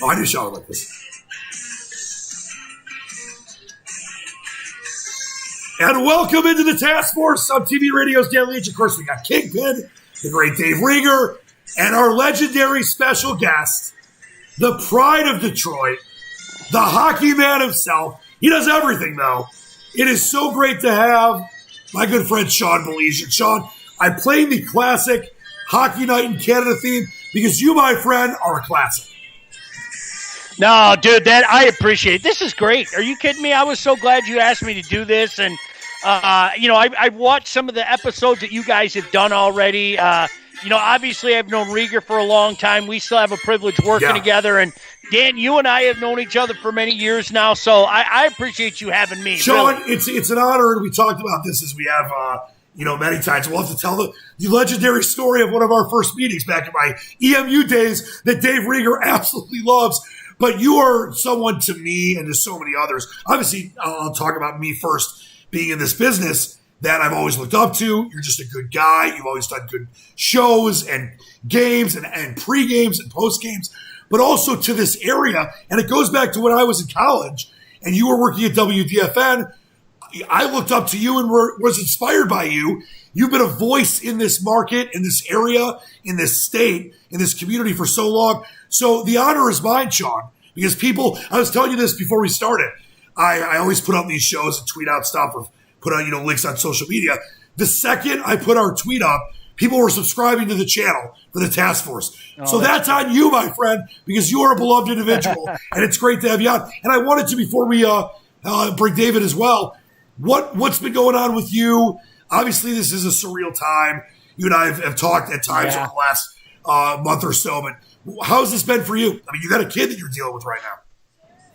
Oh, I knew Sean would like this. And welcome into the task force on TV Radio's Dan Leach. Of course, we got Kingpin, the great Dave Rieger, and our legendary special guest, the pride of Detroit, the hockey man himself. He does everything, though. It is so great to have my good friend Sean Baligian. Sean, I played the classic Hockey Night in Canada theme because you, my friend, are a classic. No, dude, that I appreciate. This is great. Are you kidding me? I was so glad you asked me to do this. And, I've watched some of the episodes that you guys have done already. Obviously I've known Rieger for a long time. We still have a privilege working together. And, Dan, you and I have known each other for many years now. So I appreciate you having me. Sean, really. It's an honor. And we talked about this as we have, many times. We'll have to tell the legendary story of one of our first meetings back in my EMU days that Dave Rieger absolutely loves. But you are someone to me and to so many others. Obviously, I'll talk about me first, being in this business that I've always looked up to. You're just a good guy. You've always done good shows and games and pre-games and post-games, but also to this area. And it goes back to when I was in college and you were working at WDFN. I looked up to you and was inspired by you. You've been a voice in this market, in this area, in this state, in this community for so long. So the honor is mine, Sean, because I was telling you this before we started. I always put on these shows and tweet out stuff or put out, links on social media. The second I put our tweet up, people were subscribing to the channel for the task force. So that's on you, my friend, because you are a beloved individual and it's great to have you on. And I wanted to, before we bring David as well, what's been going on with you? Obviously, this is a surreal time. You and I have talked at times over the last month or so, but how's this been for you? I mean, you got a kid that you're dealing with right now.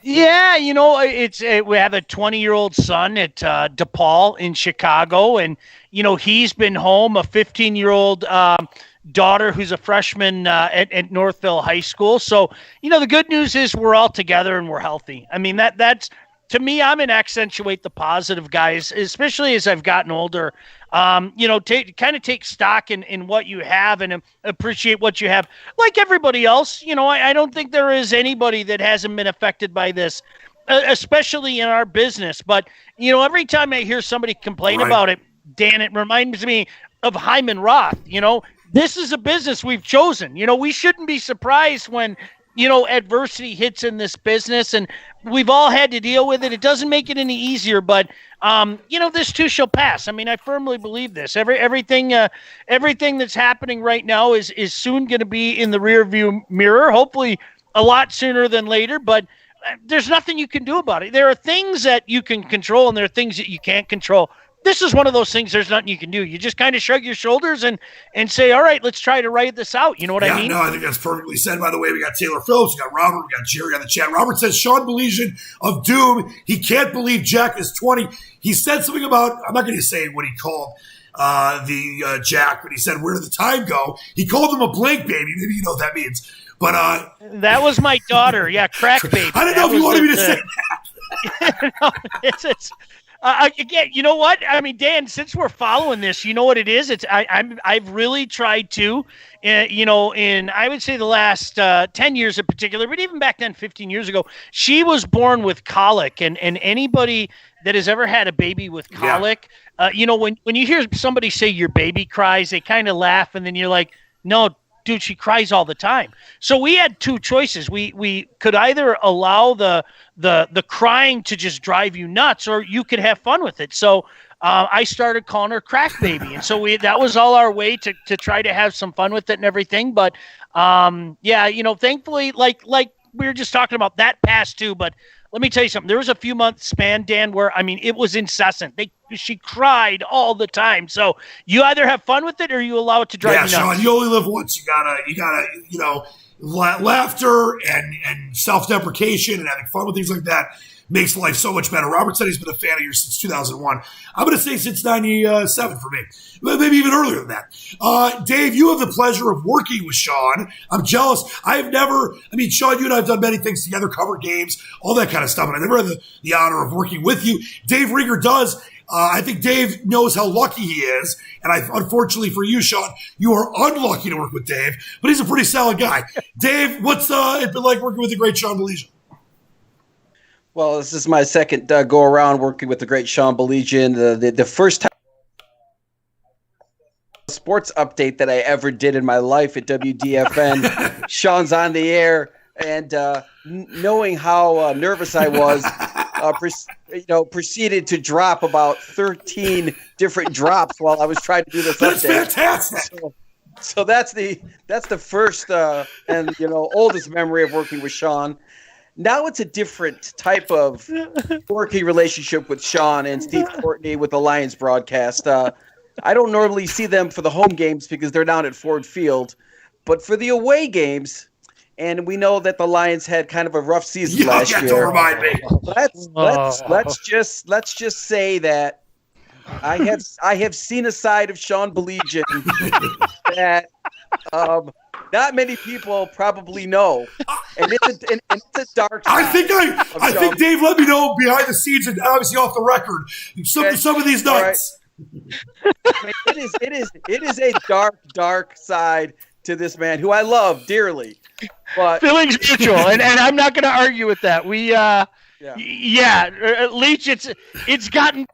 Yeah, we have a 20-year-old son at DePaul in Chicago, and, he's been home, a 15-year-old daughter who's a freshman at Northville High School. So, the good news is we're all together and we're healthy. I mean, that's to me, I'm an accentuate the positive, guys, especially as I've gotten older. Take stock in what you have and appreciate what you have. Like everybody else, I don't think there is anybody that hasn't been affected by this, especially in our business. But, every time I hear somebody complain about it, Dan, it reminds me of Hyman Roth. This is a business we've chosen. We shouldn't be surprised when adversity hits in this business, and we've all had to deal with it. It doesn't make it any easier, but this too shall pass. I mean, I firmly believe this. Everything that's happening right now is soon going to be in the rearview mirror. Hopefully, a lot sooner than later. But there's nothing you can do about it. There are things that you can control, and there are things that you can't control. This is one of those things there's nothing you can do. You just kind of shrug your shoulders and say, all right, let's try to ride this out. You know what I mean? No, I think that's perfectly said. By the way, we got Taylor Phillips, we got Robert, we got Jerry on the chat. Robert says, Sean Baligian of Doom, he can't believe Jack is 20. He said something about, I'm not going to say what he called the Jack, but he said, where did the time go? He called him a blank baby. Maybe you know what that means. But that was my daughter. Yeah, crack baby. I don't know if you wanted me to say that. No, it's again, you know what? I mean, Dan, since we're following this, you know what it is? I've really tried to, in I would say the last 10 years in particular, but even back then, 15 years ago, she was born with colic, and anybody that has ever had a baby with colic, when you hear somebody say your baby cries, they kind of laugh, and then you're like, no, dude, she cries all the time. So we had two choices. We could either allow the crying to just drive you nuts, or you could have fun with it. So I started calling her crack baby. And so that was all our way to try to have some fun with it and everything. But thankfully, like we were just talking about, that passed too. But let me tell you something. There was a few months span, Dan, where, it was incessant. She cried all the time. So you either have fun with it or you allow it to drive you nuts. Yeah, Sean, you only live once. You gotta, laughter and self-deprecation and having fun with things like that makes life so much better. Robert said he's been a fan of yours since 2001. I'm going to say since 97 for me. Maybe even earlier than that. Dave, you have the pleasure of working with Sean. I'm jealous. Sean, you and I have done many things together, cover games, all that kind of stuff, and I never had the honor of working with you. Dave Rieger does. I think Dave knows how lucky he is. And unfortunately for you, Sean, you are unlucky to work with Dave, but he's a pretty solid guy. Dave, what's it been like working with the great Sean Baligian? Well, this is my second go around working with the great Sean Baligian. The first time sports update that I ever did in my life at WDFN, Sean's on the air, and knowing how nervous I was, proceeded to drop about 13 different drops while I was trying to do this That's update. Fantastic. So that's the first and oldest memory of working with Sean. Now it's a different type of working relationship with Sean and Steve Courtney with the Lions broadcast. I don't normally see them for the home games because they're down at Ford Field, but for the away games, and we know that the Lions had kind of a rough season last year. Don't remind me. Let's just say that I have seen a side of Sean Baligian that not many people probably know, and it's a dark side. I think Dave let me know behind the scenes and obviously off the record some of these nights. Right. It is a dark side to this man who I love dearly. But feelings mutual, and I'm not going to argue with that. We Leach, it's gotten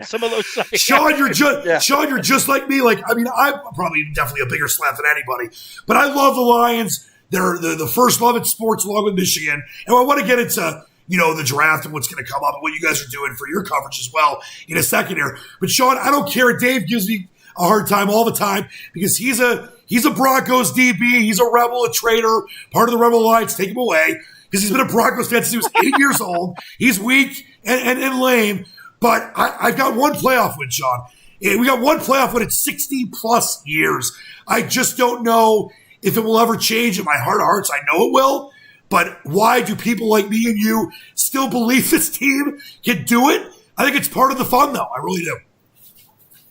some of those sides. Sean, you're just like me. I'm probably definitely a bigger slap than anybody, but I love the Lions. They're the first love in sports along with Michigan, and I want to get into the draft and what's going to come up and what you guys are doing for your coverage as well in a second here. But Sean, I don't care. Dave gives me a hard time all the time because he's a Broncos DB. He's a Rebel, a traitor, part of the Rebel Alliance. Take him away because he's been a Broncos fan since he was 8 years old. He's weak and lame. But I've got one playoff win, Sean. We got one playoff win in 60-plus years. I just don't know if it will ever change. In my heart of hearts, I know it will. But why do people like me and you still believe this team can do it? I think it's part of the fun, though. I really do.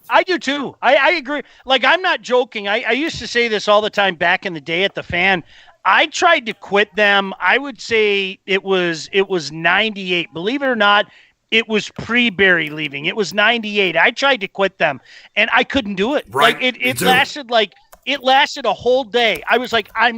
I do, too. I agree. I'm not joking. I used to say this all the time back in the day at the Fan. I tried to quit them. I would say it was 98. Believe it or not, it was pre-Barry leaving. It was 98. I tried to quit them, and I couldn't do it. Right. It lasted a whole day. I was like, I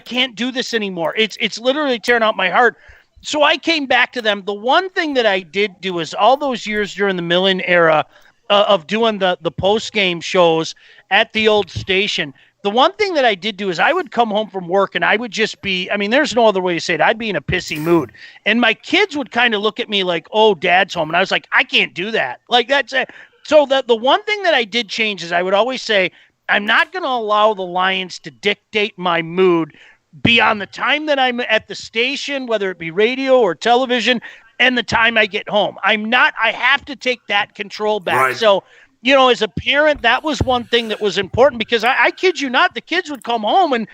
can't do this anymore. It's literally tearing out my heart. So I came back to them. The one thing that I did do is all those years during the Millen era of doing the post-game shows at the old station, the one thing that I did do is I would come home from work and I would just be, there's no other way to say it. I'd be in a pissy mood. And my kids would kind of look at me like, oh, Dad's home. And I was like, I can't do that. That's it. So the one thing that I did change is I would always say, I'm not going to allow the Lions to dictate my mood beyond the time that I'm at the station, whether it be radio or television, and the time I get home. I have to take that control back. Right. So, as a parent, that was one thing that was important because I kid you not, the kids would come home and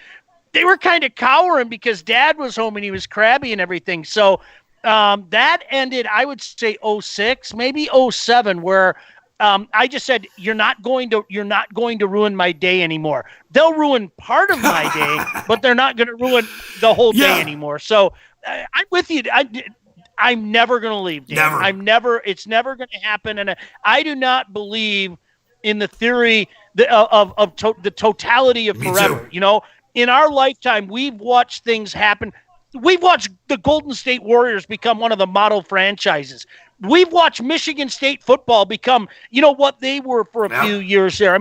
they were kind of cowering because Dad was home and he was crabby and everything. So that ended, I would say 06, maybe 07, where I just said, you're not going to ruin my day anymore. They'll ruin part of my day, but they're not going to ruin the whole day anymore. So I'm with you. I'm never going to leave, Dan. It's never going to happen. And I do not believe in the theory of the totality of forever. In our lifetime, we've watched things happen. We've watched the Golden State Warriors become one of the model franchises. We've watched Michigan State football become, what they were for a few years there.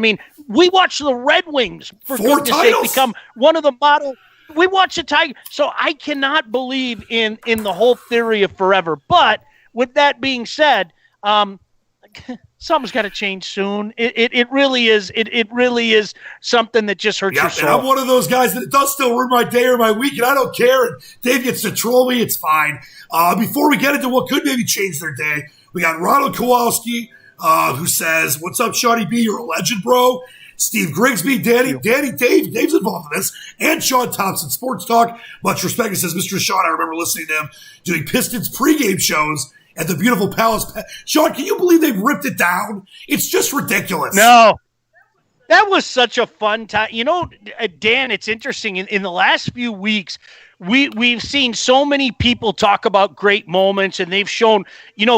We watched the Red Wings, for goodness sake, become one of the model. We watched the Tiger. So I cannot believe in the whole theory of forever. But with that being said, something's got to change soon. It really is. It really is something that just hurts your soul. And I'm one of those guys that does still ruin my day or my week, and I don't care. And Dave gets to troll me. It's fine. Before we get into what could maybe change their day, we got Ronald Kowalski, who says, "What's up, Shawty B? You're a legend, bro." Steve Grigsby, Dave's involved in this, and Sean Thompson, Sports Talk. Much respect. He says, Mr. Sean, I remember listening to him doing Pistons pregame shows at the beautiful Palace. Sean, can you believe they've ripped it down? It's just ridiculous. No. That was such a fun time. Dan, it's interesting. In the last few weeks, we've seen so many people talk about great moments, and they've shown,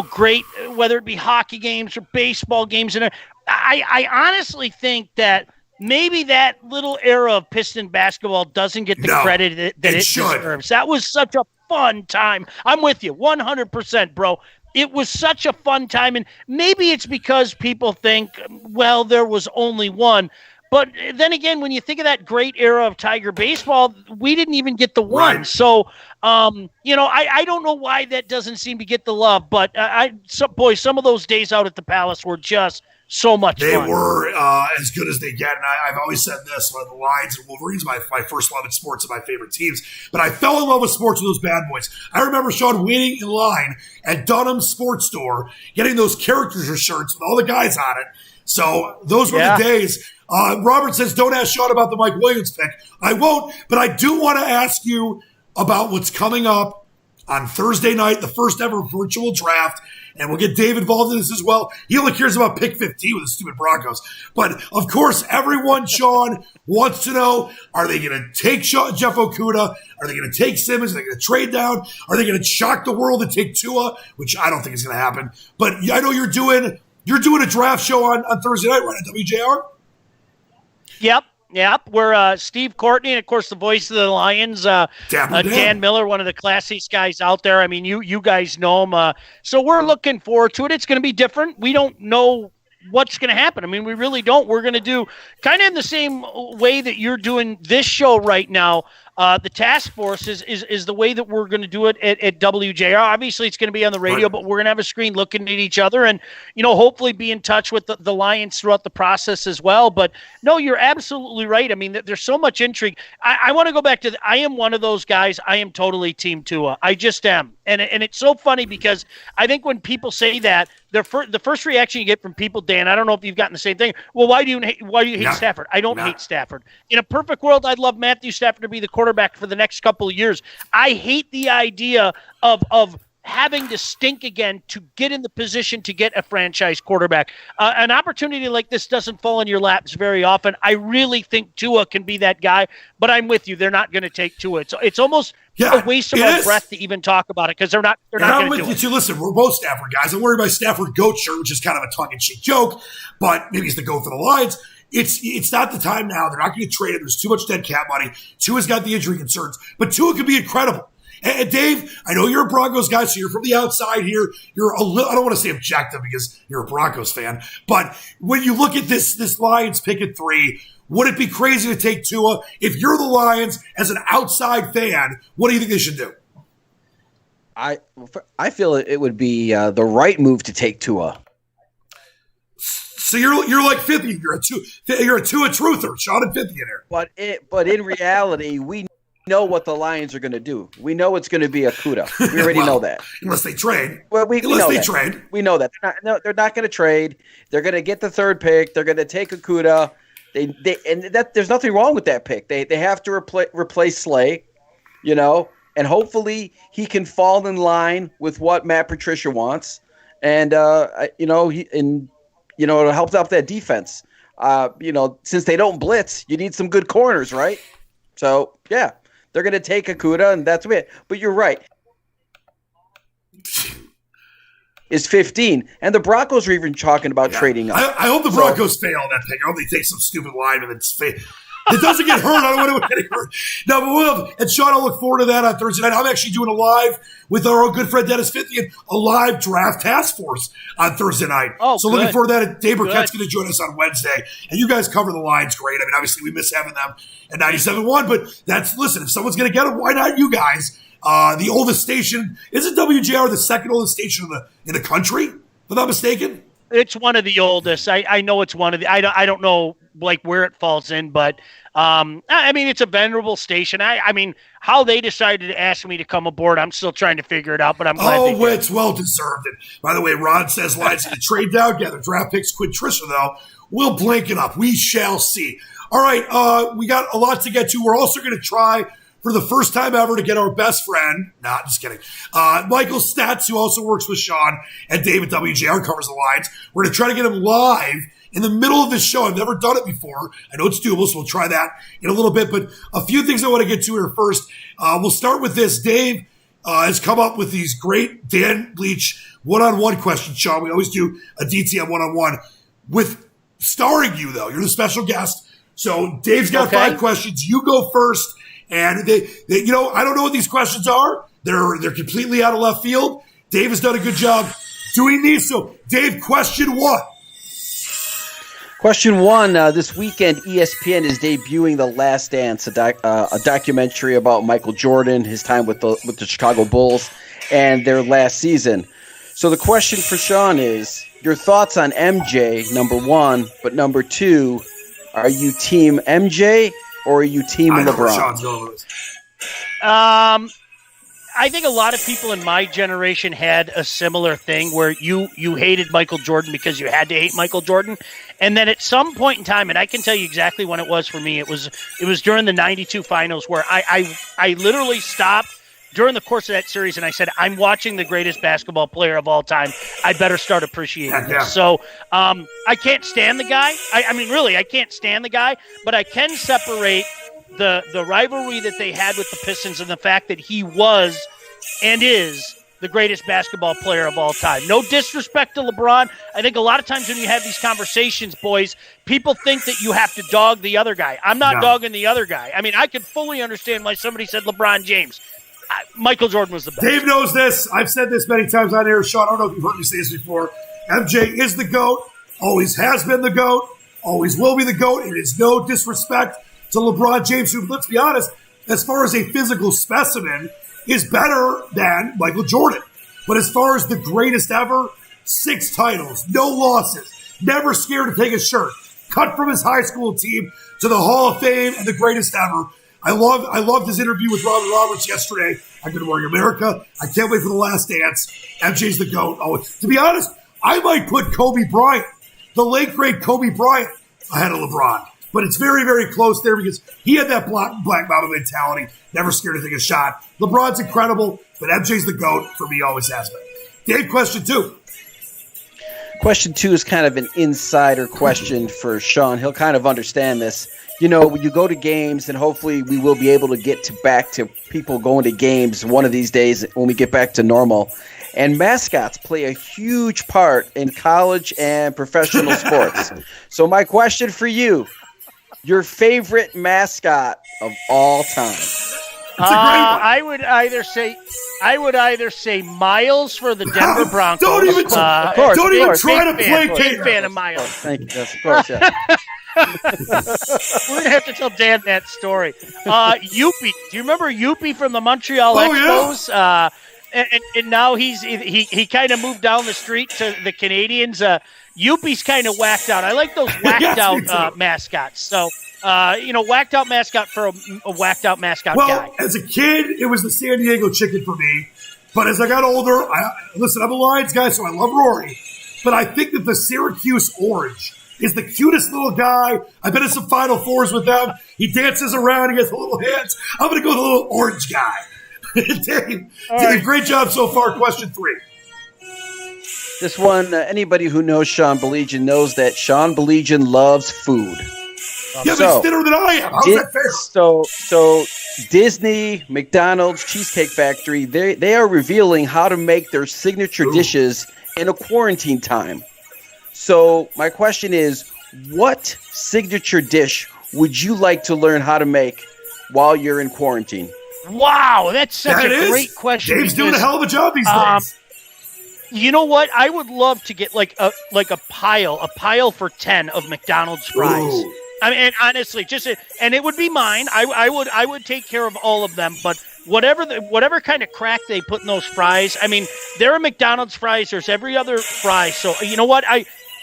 great, whether it be hockey games or baseball games. And I honestly think that maybe that little era of Piston basketball doesn't get the credit that it deserves. That was such a fun time. I'm with you 100%, bro. It was such a fun time, and maybe it's because people think, well, there was only one. But then again, when you think of that great era of Tiger baseball, we didn't even get the one. Right. So, I don't know why that doesn't seem to get the love. But, some of those days out at the Palace were just so much fun. They were as good as they get. And I've always said this, one of the Lions and Wolverines, my first love in sports and my favorite teams. But I fell in love with sports with those bad boys. I remember, Sean, waiting in line at Dunham's Sports Store, getting those character shirts with all the guys on it. So those were the days. Robert says, don't ask Sean about the Mike Williams pick. I won't, but I do want to ask you about what's coming up on Thursday night, the first ever virtual draft. And we'll get Dave involved in this as well. He only cares about pick 15 with the stupid Broncos. But, of course, everyone, Sean, wants to know, are they going to take Jeff Okuda? Are they going to take Simmons? Are they going to trade down? Are they going to shock the world and take Tua? Which I don't think is going to happen. But I know you're doing a draft show on Thursday night, right, at WJR? Yep. We're Steve Courtney, and of course the voice of the Lions, Dan Miller, one of the classiest guys out there. I mean, you guys know him. So we're looking forward to it. It's going to be different. We don't know what's going to happen. I mean, we really don't. We're going to do kind of in the same way that you're doing this show right now. The task force is the way that we're going to do it at WJR. Obviously, it's going to be on the radio, but we're going to have a screen looking at each other and, hopefully be in touch with the Lions throughout the process as well. But, no, you're absolutely right. I mean, there's so much intrigue. I want to go back to I am one of those guys. I am totally Team Tua. I just am. And it's so funny because I think when people say that, the first reaction you get from people, Dan, I don't know if you've gotten the same thing. Well, why do you hate Stafford? I don't hate Stafford. In a perfect world, I'd love Matthew Stafford to be the quarterback for the next couple of years. I hate the idea of having to stink again to get in the position to get a franchise quarterback. An opportunity like this doesn't fall in your laps very often. I really think Tua can be that guy, but I'm with you. They're not going to take Tua. It's almost a waste of our breath to even talk about it because they're not going to do it. I'm with you too. Listen, we're both Stafford guys. I'm worried about Stafford GOAT shirt, which is kind of a tongue-in-cheek joke, but maybe he's the GOAT for the Lions. It's not the time now. They're not going to trade him. There's too much dead cap money. Tua's got the injury concerns, but Tua could be incredible. And Dave, I know you're a Broncos guy, so you're from the outside here. You're a little, I don't want to say objective because you're a Broncos fan, but when you look at this Lions pick at 3, would it be crazy to take Tua? If you're the Lions as an outside fan, what do you think they should do? I feel it would be the right move to take Tua. So you're like 50. You're a Tua truther, Sean and 50 in here. But in reality, we know what the Lions are going to do. We know it's going to be Okuda. We already know that. Unless they trade. Well, we know that. We know that. They're not going to trade. They're going to get the 3rd pick. They're going to take Okuda. There's nothing wrong with that pick. They have to replace Slay, and hopefully he can fall in line with what Matt Patricia wants, and it'll help out that defense. Since they don't blitz, you need some good corners, right? So yeah. They're going to take Okuda, and that's it. But you're right. Is 15. And the Broncos are even talking about trading up. I hope the Broncos fail on that pick. I hope they take some stupid lineman that's fail. It doesn't get hurt. I don't want anyone getting hurt. No, but we'll have, and Sean, I'll look forward to that on Thursday night. I'm actually doing a live with our good friend Dennis Fithian, a live draft task force on Thursday night. Oh, so looking forward to that. Dave Burkett's going to join us on Wednesday. And you guys cover the Lions great. I mean, obviously we miss having them at 97.1, but listen, if someone's going to get them, why not you guys? The oldest station, isn't WJR the second oldest station in the country, if I'm not mistaken? It's one of the oldest. I know it's one of the. I don't know where it falls in, but I mean it's a venerable station. I mean how they decided to ask me to come aboard, I'm still trying to figure it out. But I'm glad. It's well deserved. And by the way, Ron says Lions to trade down, gather draft picks, quit Trisha though. We'll blank it up. We shall see. All right, we got a lot to get to. We're also going to try for the first time ever to get our best friend, just kidding, Michael Stats, who also works with Sean and David WJR, covers the Lions. We're going to try to get him live in the middle of this show. I've never done it before. I know it's doable, so we'll try that in a little bit. But a few things I want to get to here first. We'll start with this. Dave has come up with these great Dan Leach one-on-one questions, Sean. We always do a DTM one-on-one with starring you, though. You're the special guest. So Dave's got 5 questions. You go first. And they, I don't know what these questions are. They're completely out of left field. Dave has done a good job doing these. So, Dave, question 1. Question 1, this weekend, ESPN is debuting The Last Dance, a documentary about Michael Jordan, his time with the Chicago Bulls, and their last season. So the question for Sean is, your thoughts on MJ, number 1, but number 2, are you team MJ or are you team LeBron? I think a lot of people in my generation had a similar thing where you hated Michael Jordan because you had to hate Michael Jordan. And then at some point in time, and I can tell you exactly when it was for me, it was during the 92 finals where I literally stopped during the course of that series and I said, I'm watching the greatest basketball player of all time. I better start appreciating this. So I can't stand the guy. I mean, really, I can't stand the guy, but I can separate the rivalry that they had with the Pistons and the fact that he was and is the greatest basketball player of all time. No disrespect to LeBron. I think a lot of times when you have these conversations, boys, people think that you have to dog the other guy. I'm not dogging the other guy. I mean, I could fully understand why somebody said LeBron James. Michael Jordan was the best. Dave knows this. I've said this many times on air. Sean, I don't know if you've heard me say this before. MJ is the GOAT, always has been the GOAT, always will be the GOAT. It is no disrespect to LeBron James, who, let's be honest, as far as a physical specimen, is better than Michael Jordan. But as far as the greatest ever, 6 titles, no losses, never scared to take a shirt, cut from his high school team to the Hall of Fame and the greatest ever. I loved his interview with Robin Roberts yesterday on Good Morning America. I can't wait for The Last Dance. MJ's the GOAT. Oh, to be honest, I might put Kobe Bryant, the late great Kobe Bryant, ahead of LeBron. But it's very, very close there because he had that Black Mamba mentality, never scared to take a shot. LeBron's incredible, but MJ's the GOAT for me, always has been. Dave, question 2. Question 2 is kind of an insider question for Sean. He'll kind of understand this. You know, you go to games, and hopefully we will be able to get back to people going to games one of these days when we get back to normal. And mascots play a huge part in college and professional sports. So my question for you, your favorite mascot of all time? I would either say Miles for the Denver Broncos. Don't even try to placate. Big fan of Miles. Thank you. Yes, of course, yeah. We're gonna have to tell Dan that story. Youppi, do you remember Youppi from the Montreal Expos? Yeah. And now he kind of moved down the street to the Canadians. Youppi's kind of whacked out. I like those whacked out mascots. So. Whacked out mascot for a whacked out mascot guy. Well, as a kid, it was the San Diego Chicken for me. But as I got older, I'm a Lions guy, so I love Rory. But I think that the Syracuse Orange is the cutest little guy. I've been in some Final Fours with them. He dances around. He has the little hands. I'm going to go with the little orange guy. Dave, great job so far. Question 3. This one, anybody who knows Sean Baligian knows that Sean Baligian loves food. Yeah, but it's thinner than I am. How's that fair? So Disney, McDonald's, Cheesecake Factory, they are revealing how to make their signature dishes in a quarantine time. So my question is, what signature dish would you like to learn how to make while you're in quarantine? Wow, that's such a great question. Dave's doing a hell of a job these days. You know what? I would love to get like a pile for 10 of McDonald's fries. Ooh. I mean, and honestly, and it would be mine. I would take care of all of them, but whatever kind of crack they put in those fries. I mean, there are McDonald's fries. There's every other fry. So you know what?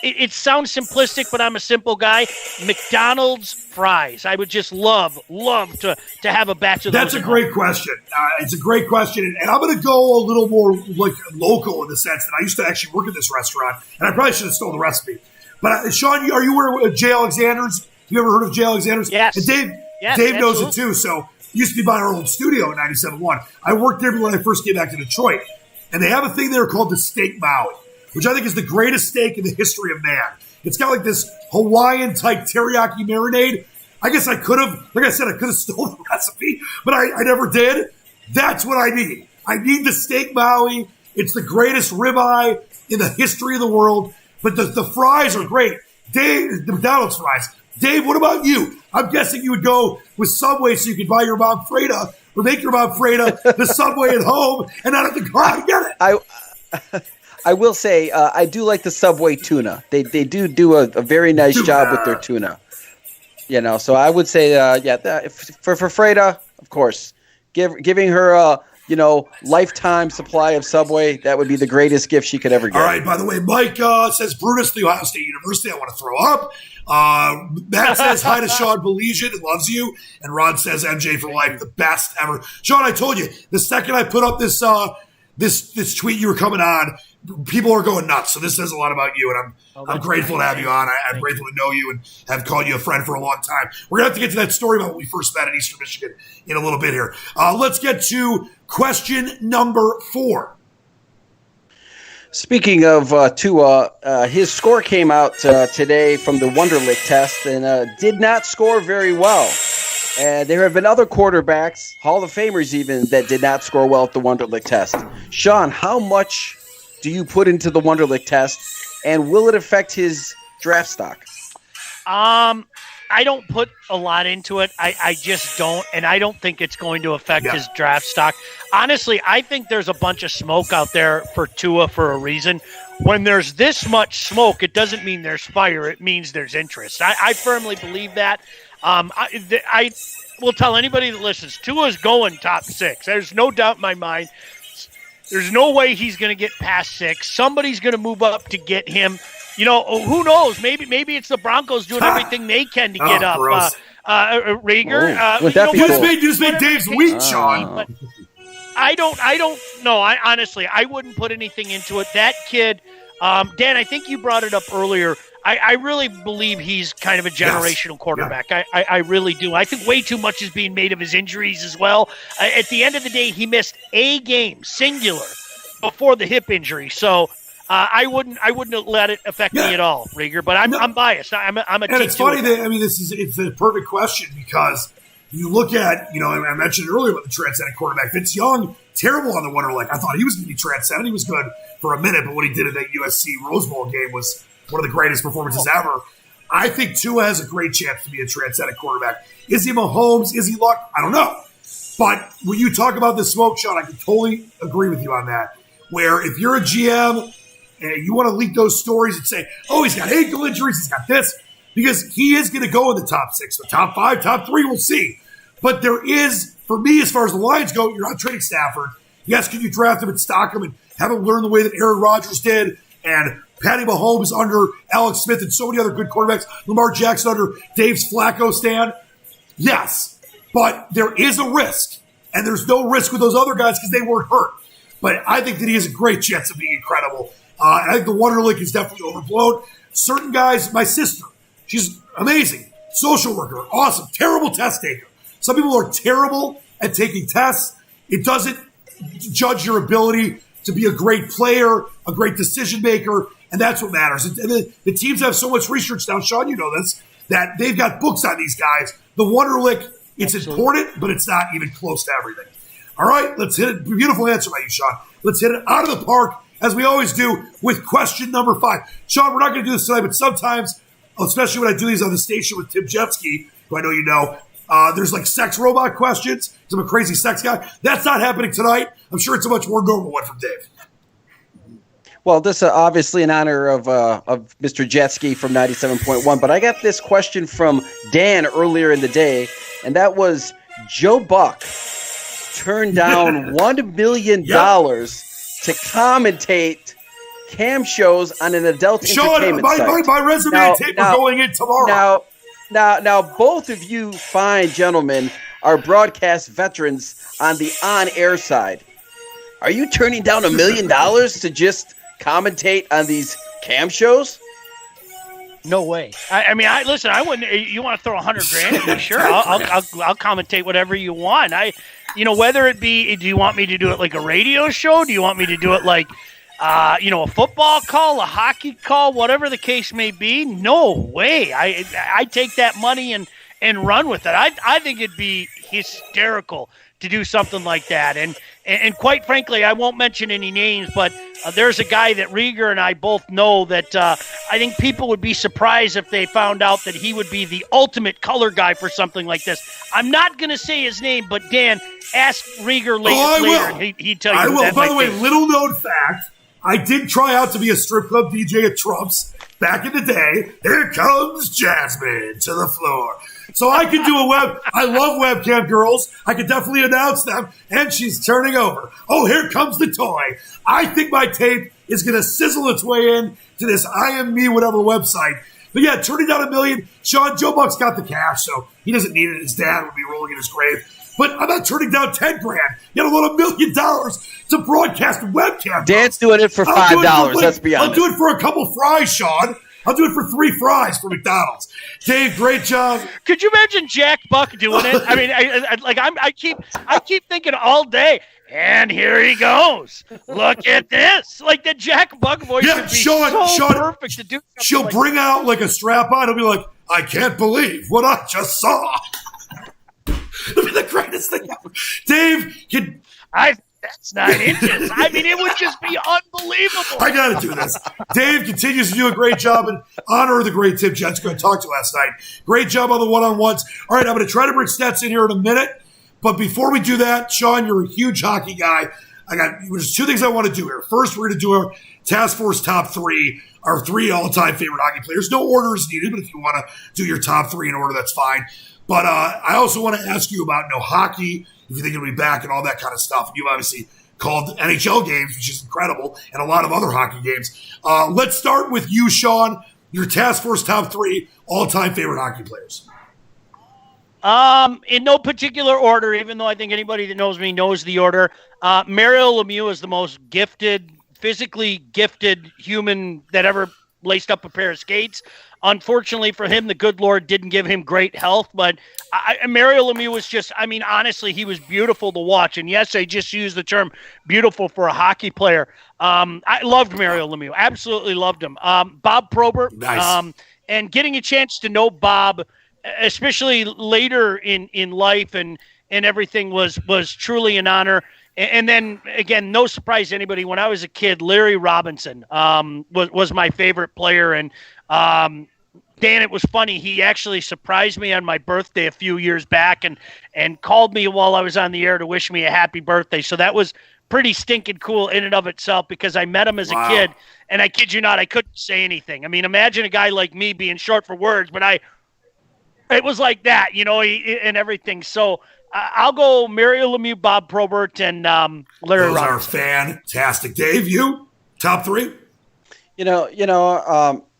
It sounds simplistic, but I'm a simple guy. McDonald's fries. I would just love to have a batch of those. That's a great question. It's a great question, and I'm going to go a little more like local in the sense that I used to actually work at this restaurant, and I probably should have stolen the recipe. But Sean, are you aware of J. Alexander's? You ever heard of J. Alexander's? Yes. And Dave knows it too. So used to be by our old studio in 97.1. I worked there when I first came back to Detroit. And they have a thing there called the Steak Maui, which I think is the greatest steak in the history of man. It's got like this Hawaiian type teriyaki marinade. I guess I could have, like I said, I could have stolen the recipe, but I never did. That's what I need. I need the steak Maui. It's the greatest ribeye in the history of the world. But the fries are great. Dave, the McDonald's fries. Dave, what about you? I'm guessing you would go with Subway so you could buy your mom Freda or make your mom Freda the Subway at home and not have to go out and get it. I will say I do like the Subway tuna. They do a very nice job with their tuna. You know, so I would say, for Freda, of course, giving her a lifetime supply of Subway, that would be the greatest gift she could ever get. All right, by the way, Mike says Brutus, the Ohio State University. I want to throw up. Matt says hi to Sean Baligian and loves you. And Ron says MJ for life, the best ever. Sean, I told you, the second I put up this this tweet you were coming on, people are going nuts. So this says a lot about you, and I'm grateful to have you on. I'm grateful to know you and have called you a friend for a long time. We're going to have to get to that story about when we first met in Eastern Michigan in a little bit here. Let's get to question number 4. Speaking of Tua, his score came out today from the Wonderlic Test and did not score very well. And there have been other quarterbacks, Hall of Famers even, that did not score well at the Wonderlic Test. Sean, how much do you put into the Wonderlic Test, and will it affect his draft stock? I don't put a lot into it. I just don't, and I don't think it's going to affect his draft stock. Honestly, I think there's a bunch of smoke out there for Tua for a reason. When there's this much smoke, it doesn't mean there's fire. It means there's interest. I firmly believe that. I will tell anybody that listens, Tua's going top 6. There's no doubt in my mind. There's no way he's going to get past 6. Somebody's going to move up to get him. You know, who knows? Maybe it's the Broncos doing everything they can to get up. Rager. Would that be cool? You just made Dave's week, Sean. But I don't know. Honestly, I wouldn't put anything into it. That kid, Dan, I think you brought it up earlier. I really believe he's kind of a generational quarterback. Yeah. I really do. I think way too much is being made of his injuries as well. At the end of the day, he missed a game, singular, before the hip injury. So I wouldn't let it affect me at all, Rieger. But I'm biased. I'm a and it's funny that it's a perfect question because you look at I mentioned earlier about the transcendent quarterback Vince Young, terrible on the Wonderlic. I thought he was going to be transcendent. He was good for a minute, but what he did in that USC Rose Bowl game was one of the greatest performances ever. I think Tua has a great chance to be a transcendent quarterback. Is he Mahomes? Is he Luck? I don't know. But when you talk about the smoke, Sean, I can totally agree with you on that. Where if you're a GM and you want to leak those stories and say, oh, he's got ankle injuries, he's got this, because he is going to go in the top 6, the top 5, top 3, we'll see. But there is, for me, as far as the Lions go, you're not trading Stafford. Yes, can you draft him and stock him and have him learn the way that Aaron Rodgers did and Patty Mahomes under Alex Smith and so many other good quarterbacks, Lamar Jackson under Dave's Flacco stand? Yes, but there is a risk, and there's no risk with those other guys because they weren't hurt. But I think that he has a great chance of being incredible. I think the Wonderlic is definitely overblown. Certain guys, my sister, she's amazing, social worker, awesome, terrible test taker. Some people are terrible at taking tests. It doesn't judge your ability to be a great player, a great decision maker, and that's what matters. And the teams have so much research now, Sean, you know this, that they've got books on these guys. The Wonderlic, it's important, but it's not even close to everything. All right, let's hit it. Beautiful answer by you, Sean. Let's hit it out of the park, as we always do, with question number 5. Sean, we're not going to do this tonight, but sometimes, especially when I do these on the station with Tim Jetsky, who I know you know, there's like sex robot questions, because I'm a crazy sex guy. That's not happening tonight. I'm sure it's a much more normal one from Dave. Well, this is obviously in honor of Mr. Jetsky from 97.1, but I got this question from Dan earlier in the day, and that was Joe Buck turned down $1 million to commentate cam shows on an adult entertainment site. My resume and tape are going in tomorrow. Now, both of you fine gentlemen are broadcast veterans on the on-air side. Are you turning down $1 million to just commentate on these cam shows? No way. I mean, listen. I wouldn't. You want to throw $100,000 at me? Sure, I'll commentate whatever you want. Whether it be, do you want me to do it like a radio show? Do you want me to do it like a football call, a hockey call, whatever the case may be. No way. I take that money and run with it. I think it'd be hysterical to do something like that. And quite frankly, I won't mention any names, but there's a guy that Rieger and I both know that I think people would be surprised if they found out that he would be the ultimate color guy for something like this. I'm not going to say his name, but Dan, ask Rieger later. And he'd tell you. I will. By the way, favorite. little known fact, I did try out to be a strip club DJ at Trump's back in the day. Here comes Jasmine to the floor. So I could do I love webcam girls. I could definitely announce them. And she's turning over. Oh, here comes the toy. I think my tape is going to sizzle its way in to this I Am Me whatever website. But yeah, turning down $1 million. Sean, Joe Buck's got the cash, so he doesn't need it. His dad would be rolling in his grave. But I'm not turning down $10,000. You got to load $1 million to broadcast webcam. Dan's doing it for $5. Let's be honest. I'll do it for a couple fries, Sean. I'll do it for 3 fries for McDonald's. Dave, great job. Could you imagine Jack Buck doing it? I mean, I keep thinking all day. And here he goes. Look at this. Like the Jack Buck voice would be Sean, perfect to do. She'll bring out like a strap on. It'll be like, I can't believe what I just saw. It'll be the greatest thing ever. Dave, that's 9 inches. I mean, it would just be unbelievable. I got to do this. Dave continues to do a great job in honor of the great Tim Jets going to talk to last night. Great job on the one-on-ones. All right, I'm going to try to bring Stets in here in a minute. But before we do that, Sean, you're a huge hockey guy. There's 2 things I want to do here. First, we're going to do our Task Force top 3, our 3 all-time favorite hockey players. No order is needed, but if you want to do your top 3 in order, that's fine. But I also want to ask you about hockey, if you think it'll be back and all that kind of stuff. You've obviously called NHL games, which is incredible, and a lot of other hockey games. Let's start with you, Sean, your Task Force top 3 all-time favorite hockey players. In no particular order, even though I think anybody that knows me knows the order. Mario Lemieux is the most physically gifted human that ever laced up a pair of skates. Unfortunately for him, the good Lord didn't give him great health, but Mario Lemieux was just, honestly, he was beautiful to watch. And yes, I just used the term beautiful for a hockey player. I loved Mario Lemieux, absolutely loved him. Bob Probert, nice. And getting a chance to know Bob, especially later in life and everything was truly an honor. And then again, no surprise to anybody, when I was a kid, Larry Robinson was my favorite player. And Dan, it was funny. He actually surprised me on my birthday a few years back and called me while I was on the air to wish me a happy birthday. So that was pretty stinking cool in and of itself, because I met him as a kid, and I kid you not, I couldn't say anything. I mean, imagine a guy like me being short for words, but it was like that, and everything. So I'll go Mario Lemieux, Bob Probert, and Larry Those Robinson. are fantastic. Dave, you? Top 3?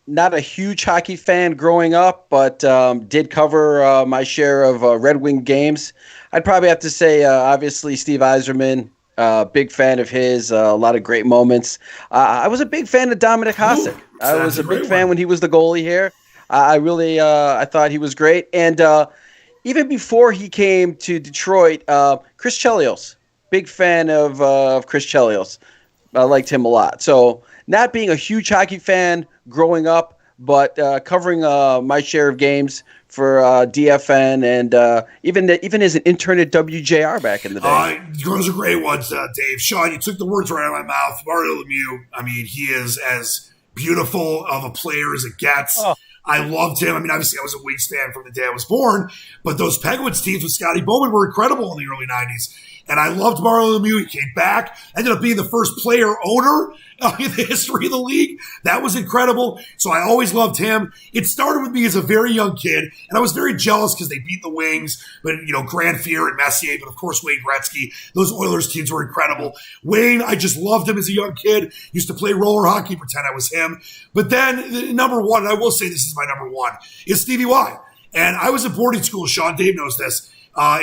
Not a huge hockey fan growing up, but did cover my share of Red Wing games. I'd probably have to say, obviously, Steve Yzerman, big fan of his, a lot of great moments. I was a big fan of Dominik Hasek. I was a big fan when he was the goalie here. I thought he was great. And even before he came to Detroit, Chris Chelios, big fan of Chris Chelios. I liked him a lot. So not being a huge hockey fan growing up, but covering my share of games for DFN and even as an intern at WJR back in the day. Those are great ones, Dave. Sean, you took the words right out of my mouth. Mario Lemieux, he is as beautiful of a player as it gets. Oh. I loved him. Obviously, I was a Wings fan from the day I was born, but those Penguins teams with Scotty Bowman were incredible in the early 90s. And I loved Mario Lemieux. He came back, ended up being the first player owner in the history of the league. That was incredible. So I always loved him. It started with me as a very young kid, and I was very jealous because they beat the Wings, but Grand Fear and Messier, but of course Wayne Gretzky. Those Oilers teams were incredible. Wayne, I just loved him as a young kid. Used to play roller hockey, pretend I was him. But then number 1, and I will say this is my number 1, is Stevie Y. And I was at boarding school. Sean, Dave knows this.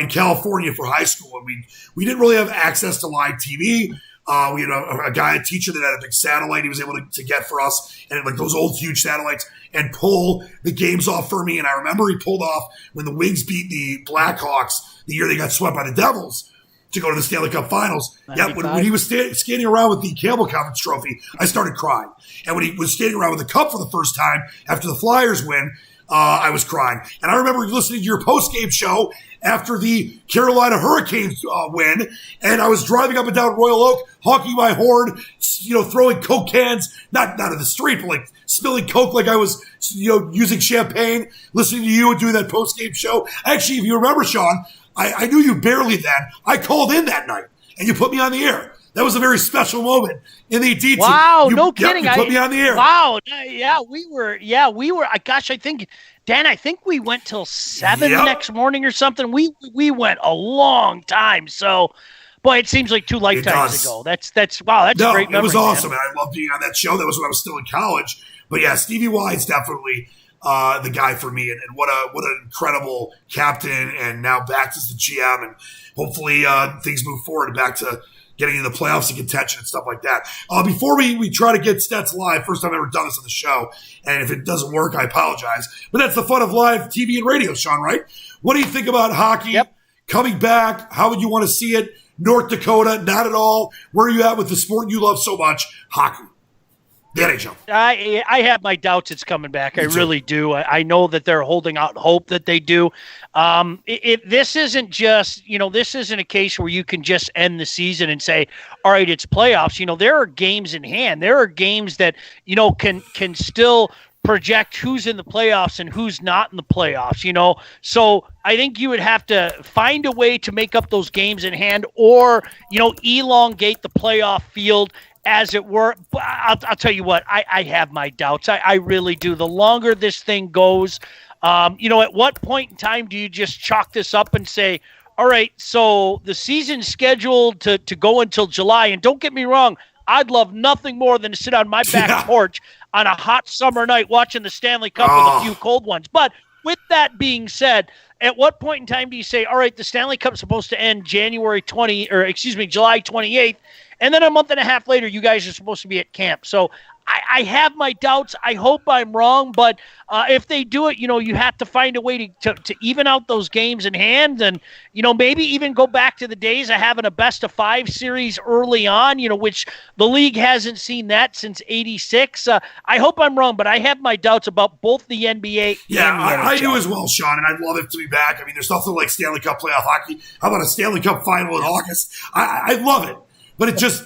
In California for high school. And we didn't really have access to live TV. We had a teacher that had a big satellite he was able to get for us, and like those old huge satellites, and pull the games off for me. And I remember he pulled off when the Wings beat the Blackhawks the year they got swept by the Devils. to go to the Stanley Cup Finals. Yeah, when he was skating around with the Campbell Conference Trophy, I started crying. And when he was skating around with the Cup for the first time after the Flyers win, I was crying. And I remember listening to your post-game show after the Carolina Hurricanes win, and I was driving up and down Royal Oak, honking my horn, throwing Coke cans, not in the street, but like spilling Coke like I was, using champagne, listening to you and doing that post-game show. Actually, if you remember, Sean, I knew you barely then. I called in that night, and you put me on the air. That was a very special moment in the ET. Wow, no kidding. You put me on the air. Wow. Yeah, we were. Gosh, I think we went till 7 the next morning or something. We went a long time. So, boy, it seems like 2 lifetimes ago. That's a great memory. It was awesome, man. I loved being on that show. That was when I was still in college. But yeah, Stevie Y is definitely the guy for me, and what an incredible captain, and now back as the GM, and hopefully things move forward back to getting into the playoffs and contention and stuff like that. Before we try to get Stets live, first time I've ever done this on the show, and if it doesn't work, I apologize. But that's the fun of live TV and radio, Sean, right? What do you think about hockey coming back? How would you want to see it? North Dakota, not at all. Where are you at with the sport you love so much, hockey? The NHL. I have my doubts it's coming back. I really do. I know that they're holding out hope that they do. This isn't just, this isn't a case where you can just end the season and say, all right, it's playoffs. There are games in hand. There are games that, can still project who's in the playoffs and who's not in the playoffs, So I think you would have to find a way to make up those games in hand, or, elongate the playoff field, as it were. But I'll tell you what, I have my doubts. I really do. The longer this thing goes, at what point in time do you just chalk this up and say, all right, so the season's scheduled to go until July, and don't get me wrong, I'd love nothing more than to sit on my back porch on a hot summer night watching the Stanley Cup with a few cold ones. But with that being said, at what point in time do you say, all right, the Stanley Cup's supposed to end July 28th, and then a month and a half later, you guys are supposed to be at camp. So I have my doubts. I hope I'm wrong, but if they do it, you have to find a way to even out those games in hand, and maybe even go back to the days of having a best-of-5 series early on, which the league hasn't seen that since '86. I hope I'm wrong, but I have my doubts about both the NBA and the NHL. I do as well, Sean, and I'd love it to be back. I mean, there's nothing like Stanley Cup playoff hockey. How about a Stanley Cup final in August? I love it, but it just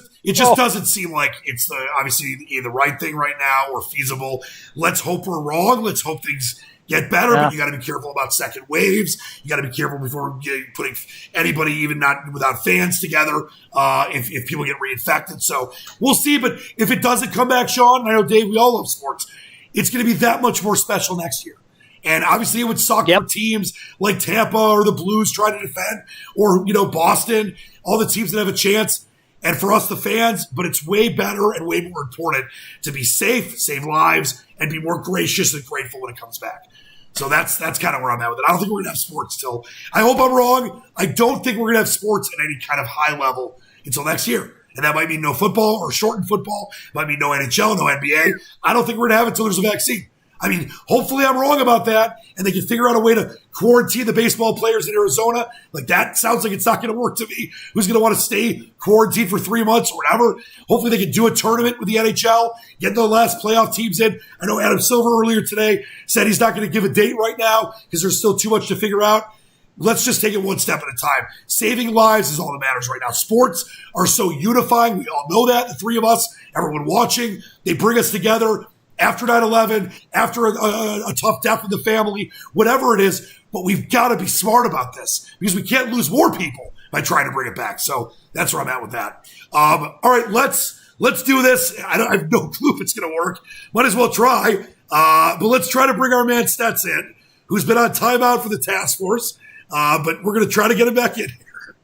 doesn't seem like it's obviously the right thing right now or feasible. Let's hope we're wrong. Let's hope things get better, but you got to be careful about second waves. You got to be careful before putting anybody, even not without fans, together if people get reinfected. So we'll see. But if it doesn't come back, Sean, I know, Dave, we all love sports, it's going to be that much more special next year. And obviously it would suck for teams like Tampa or the Blues trying to defend, or, Boston, all the teams that have a chance. And for us, the fans, but it's way better and way more important to be safe, save lives, and be more gracious and grateful when it comes back. So that's kind of where I'm at with it. I don't think we're going to have sports till – I hope I'm wrong. I don't think we're going to have sports at any kind of high level until next year. And that might mean no football or shortened football. It might mean no NHL, no NBA. I don't think we're going to have it until there's a vaccine. I mean, hopefully I'm wrong about that, and they can figure out a way to quarantine the baseball players in Arizona. Like, that sounds like it's not going to work to me. Who's going to want to stay quarantined for 3 months or whatever? Hopefully they can do a tournament with the NHL, get the last playoff teams in. I know Adam Silver earlier today said he's not going to give a date right now because there's still too much to figure out. Let's just take it one step at a time. Saving lives is all that matters right now. Sports are so unifying. We all know that, the three of us, everyone watching. They bring us together. After 9/11, after a tough death in the family, whatever it is, but we've got to be smart about this because we can't lose more people by trying to bring it back. So that's where I'm at with that. All right, let's do this. I have no clue if it's going to work. Might as well try. But let's try to bring our man Stets in, who's been on timeout for the task force. But we're going to try to get him back in here.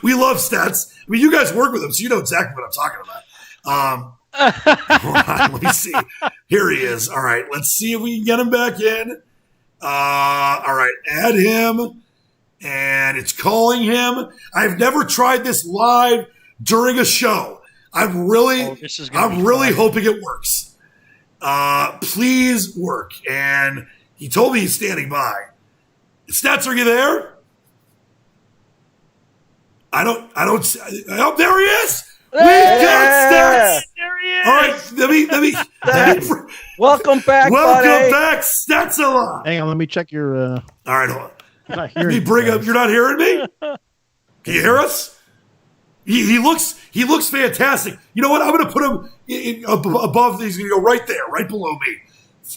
We love Stets. I mean, you guys work with him, so you know exactly what I'm talking about. Let me see. Here he is. All right. Let's see if we can get him back in. All right. Add him. And it's calling him. I've never tried this live during a show. I'm really hoping it works. Please work. And he told me he's standing by. Stets, are you there? I don't. Oh, there he is. We've got Stets. There he is. All right, let me Welcome back, buddy. back, Stetsela. Hang on, let me check your. All right, hold on. I'm not Let hearing me bring you up. guys. You're not hearing me? Can you hear us? He looks fantastic. You know what? I'm going to put him above. He's going to go right there, right below me.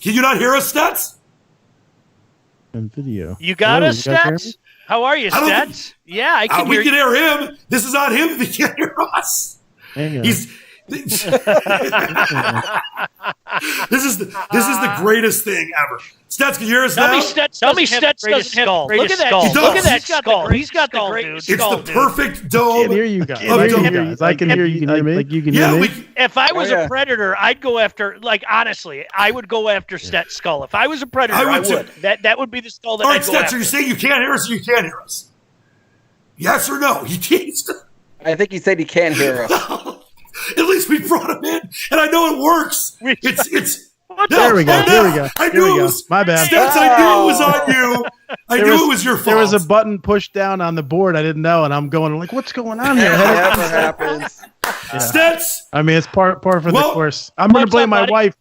Can you not hear us, Stets? And video. You got Hello, us, you guys hear me? Stats? How are you, I don't Stats? Yeah, I can We hear can you. hear him. This is on him if he can't hear us. Hang on. He's. This is the greatest thing ever. Stats, can you hear us now? Tell me Stats doesn't have the greatest skull. He Look at does. that skull. He's got the greatest It's skull, the dude. perfect I dome. can hear you guys. Oh, I can don't- hear you guys. I can hear you. Can you hear me? Like you can Yeah, hear me? If I was Oh, yeah. a predator, I'd go after, like, honestly, I would go after Stats' skull. If I was a predator, I I would would. too. That would be the skull that All I'd right, go Stats, after. are you saying you can't hear us or you can hear us? Yes or no? He can't. I think he said he can't hear us. At least we brought him in, and I know it works. It's. There we go. No, There we go. I There knew we it go. was. My bad. Stats, I knew it was on you. I knew it was your fault. There was a button pushed down on the board. I didn't know, and I'm going like, "What's going on here?" That never happens. Stats. I mean, it's par for the Well, course. I'm going to what's blame up, my buddy? wife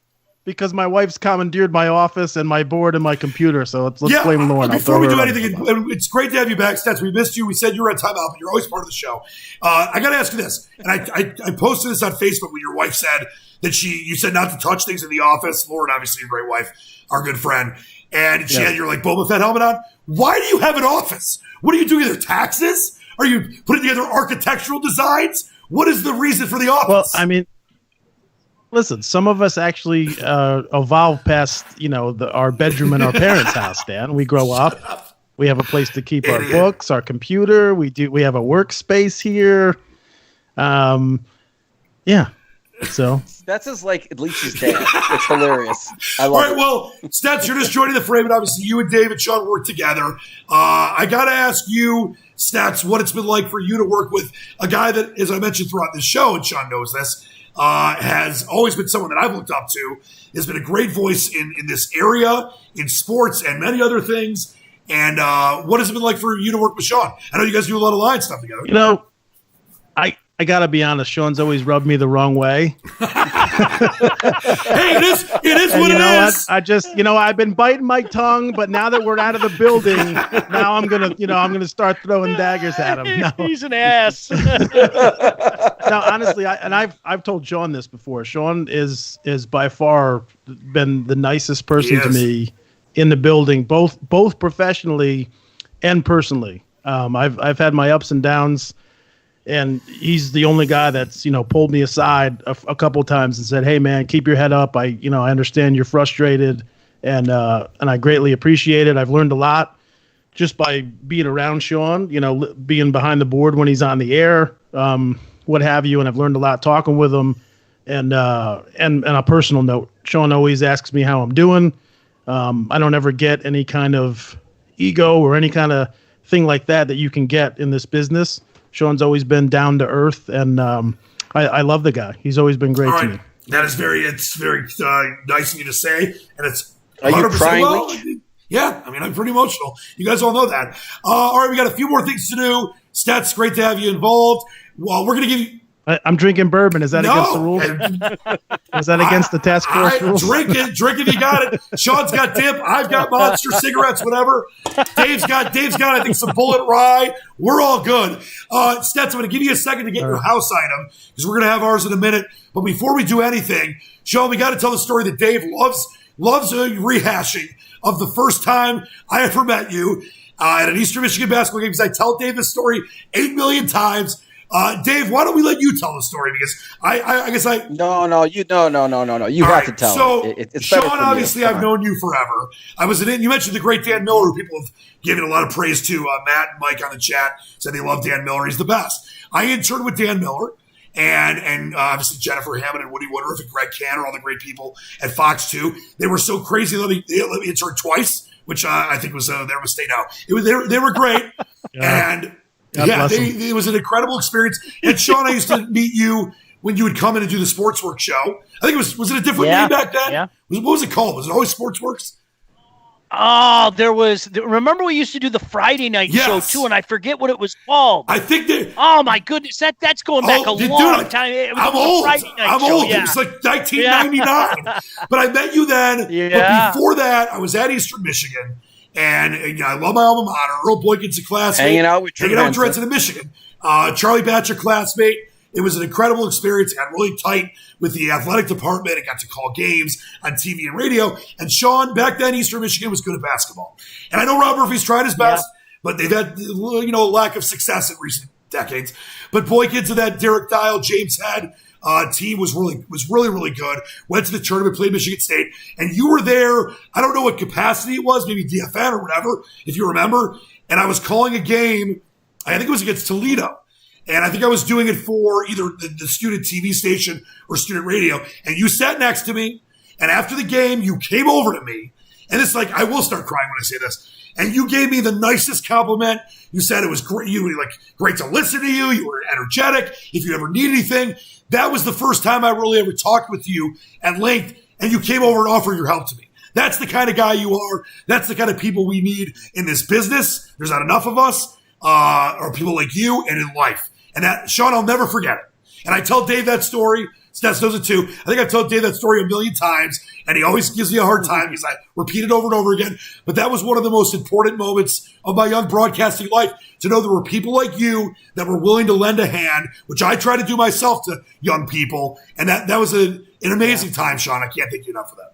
because my wife's commandeered my office and my board and my computer. So let's blame Lauren. I'll Before we throw do her under anything, the bus. it's great to have you back, Stats. We missed you. We said you were at timeout, but you're always part of the show. I got to ask you this, and I posted this on Facebook when your wife said that you said not to touch things in the office. Lauren, obviously, a great wife, our good friend, and she had your like Boba Fett helmet on. Why do you have an office? What are you doing? Their taxes? Are you putting together architectural designs? What is the reason for the office? Well, I mean, listen, some of us actually evolve past, our bedroom in our parents' house, Dan. We grow up. We have a place to keep our books, our computer. We have a workspace here. Yeah. So That's just like Leach's dad. It's hilarious. I All love right, it. well, Stats, you're just joining the frame, and obviously you and Dave and Sean work together. I got to ask you, Stats, what it's been like for you to work with a guy that, as I mentioned throughout this show, and Sean knows this, has always been someone that I've looked up to, has been a great voice in this area, in sports, and many other things. And what has it been like for you to work with Sean? I know you guys do a lot of line stuff together. I got to be honest, Sean's always rubbed me the wrong way. Hey, it is And what you it know is. what? I just, I've been biting my tongue, but now that we're out of the building, now I'm gonna start throwing daggers at him. No, He's an ass. no, honestly, I've told Sean this before. Sean is by far been the nicest person to me in the building, both professionally and personally. I've had my ups and downs. And he's the only guy that's, pulled me aside a couple of times and said, "Hey man, keep your head up. I understand you're frustrated and I greatly appreciate it. I've learned a lot just by being around Sean, being behind the board when he's on the air, what have you. And I've learned a lot talking with him. And on a personal note, Sean always asks me how I'm doing. I don't ever get any kind of ego or any kind of thing like that you can get in this business. Sean's always been down to earth, and I love the guy. He's always been great to me. That is very nice of you to say, and it's Are you 100% crying, well. Leach? Yeah, I mean, I'm pretty emotional. You guys all know that. All right, we got a few more things to do. Stats, great to have you involved. Well, we're going to give you... I'm drinking bourbon. Is that against the rules? Is that against the task force rules? Drink if you got it. Sean's got dip. I've got Monster cigarettes, whatever. Dave's got I think some Bullet Rye. We're all good. Stats, I'm going to give you a second to get your house item because we're going to have ours in a minute. But before we do anything, Sean, we got to tell the story that Dave loves rehashing of the first time I ever met you at an Eastern Michigan basketball game because I tell Dave this story 8 million times. Dave, why don't we let you tell the story? Because I guess I... No. You have to tell So, it's Sean, better from obviously, you. I've known you forever. You mentioned the great Dan Miller, who people have given a lot of praise to. Matt and Mike on the chat said they love Dan Miller. He's the best. I interned with Dan Miller and obviously Jennifer Hammond and Woody Woodruff and Greg Cantor, all the great people at Fox 2. They were so crazy. They let me intern twice, which I think was their mistake now. They were great. And... it was an incredible experience. And Sean, I used to meet you when you would come in and do the Sportsworks show. I think was it a different name back then? Yeah. What was it called? Was it always Sportsworks? Oh, remember we used to do the Friday night show too, and I forget what it was called. I think that. Oh my goodness, that's going back a long time. I'm old. I'm old. Yeah. It was like 1999. But I met you then. Yeah. But before that, I was at Eastern Michigan, and I love my alma mater. Earl Boykins, a classmate. Hanging out with Drenson in Michigan. Charlie Batcher, classmate. It was an incredible experience. I got really tight with the athletic department. I got to call games on TV and radio. And Sean, back then, Eastern Michigan was good at basketball. And I know Rob Murphy's tried his best, but they've had lack of success in recent decades. But Boykins and that Derek Dial, James Head team was really good. Went to the tournament, played Michigan State, and you were there. I don't know what capacity it was, maybe DFN or whatever, if you remember. And I was calling a game. I think it was against Toledo. And I think I was doing it for either the student TV station or student radio. And you sat next to me. And after the game, you came over to me. And it's like, I will start crying when I say this. And you gave me the nicest compliment. You said it was great. You were great to listen to you. You were energetic. If you ever need anything, that was the first time I really ever talked with you at length. And you came over and offered your help to me. That's the kind of guy you are. That's the kind of people we need in this business. There's not enough of us, or people like you and in life. And that, Sean, I'll never forget it. And I tell Dave that story. Stets knows it too. I think I've told Dave that story a million times, and he always gives me a hard time because I repeat it over and over again. But that was one of the most important moments of my young broadcasting life, to know there were people like you that were willing to lend a hand, which I try to do myself to young people. And that was an amazing time, Sean. I can't thank you enough for that.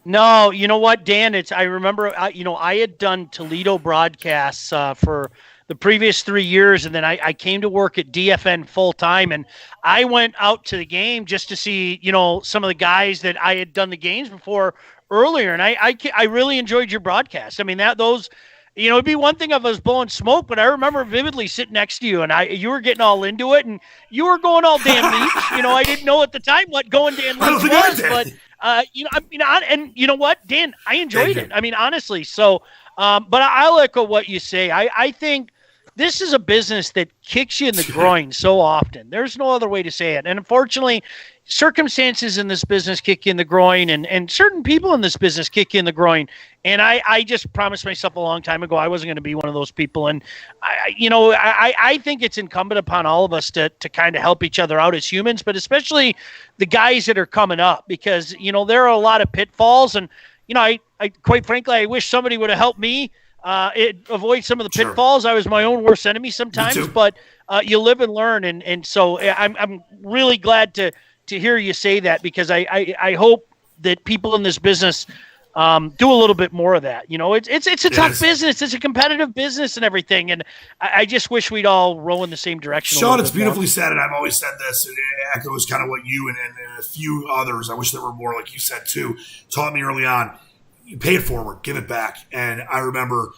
No, you know what, Dan? I remember, I had done Toledo broadcasts for the previous 3 years, and then I came to work at DFN full time, and I went out to the game just to see, some of the guys that I had done the games before earlier, and I really enjoyed your broadcast. I mean, it'd be one thing if I was blowing smoke, but I remember vividly sitting next to you, and you were getting all into it, and you were going all Dan Leach. I didn't know at the time what going Dan Leach was, but and you know what, Dan, I enjoyed it. I mean, honestly. So, but I'll echo what you say. I think this is a business that kicks you in the groin so often. There's no other way to say it. And unfortunately, circumstances in this business kick you in the groin, and certain people in this business kick you in the groin. And I just promised myself a long time ago I wasn't going to be one of those people. And I think it's incumbent upon all of us to kind of help each other out as humans, but especially the guys that are coming up, because there are a lot of pitfalls. And I quite frankly, I wish somebody would have helped me avoid some of the pitfalls. I was my own worst enemy sometimes, but you live and learn. And so I'm really glad to hear you say that, because I hope that people in this business do a little bit more of that. It's a tough business. It's a competitive business and everything. And I just wish we'd all row in the same direction. Sean, it's beautifully said, and I've always said this, and it echoes kind of what you and a few others, I wish there were more like you said too, taught me early on. You pay it forward, give it back. And I remember,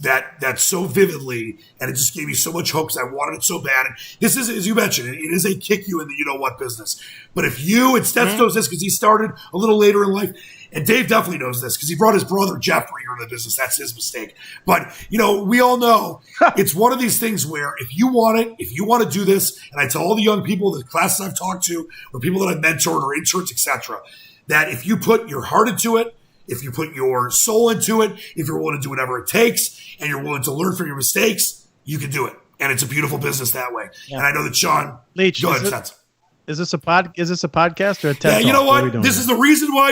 that so vividly, and it just gave me so much hope because I wanted it so bad. And this is, as you mentioned, it is a kick you in the you-know-what business. But if you, and Stets knows this because he started a little later in life, and Dave definitely knows this because he brought his brother Jeffrey into the business. That's his mistake. But, we all know it's one of these things where if you want it, if you want to do this, and I tell all the young people, the classes I've talked to, or people that I've mentored or interns, etc., that if you put your heart into it, if you put your soul into it, if you're willing to do whatever it takes, and you're willing to learn from your mistakes, you can do it. And it's a beautiful business that way. Yeah. And I know that Sean, Leach, go ahead, is this a podcast or a TED Talk? You know what? This is the reason why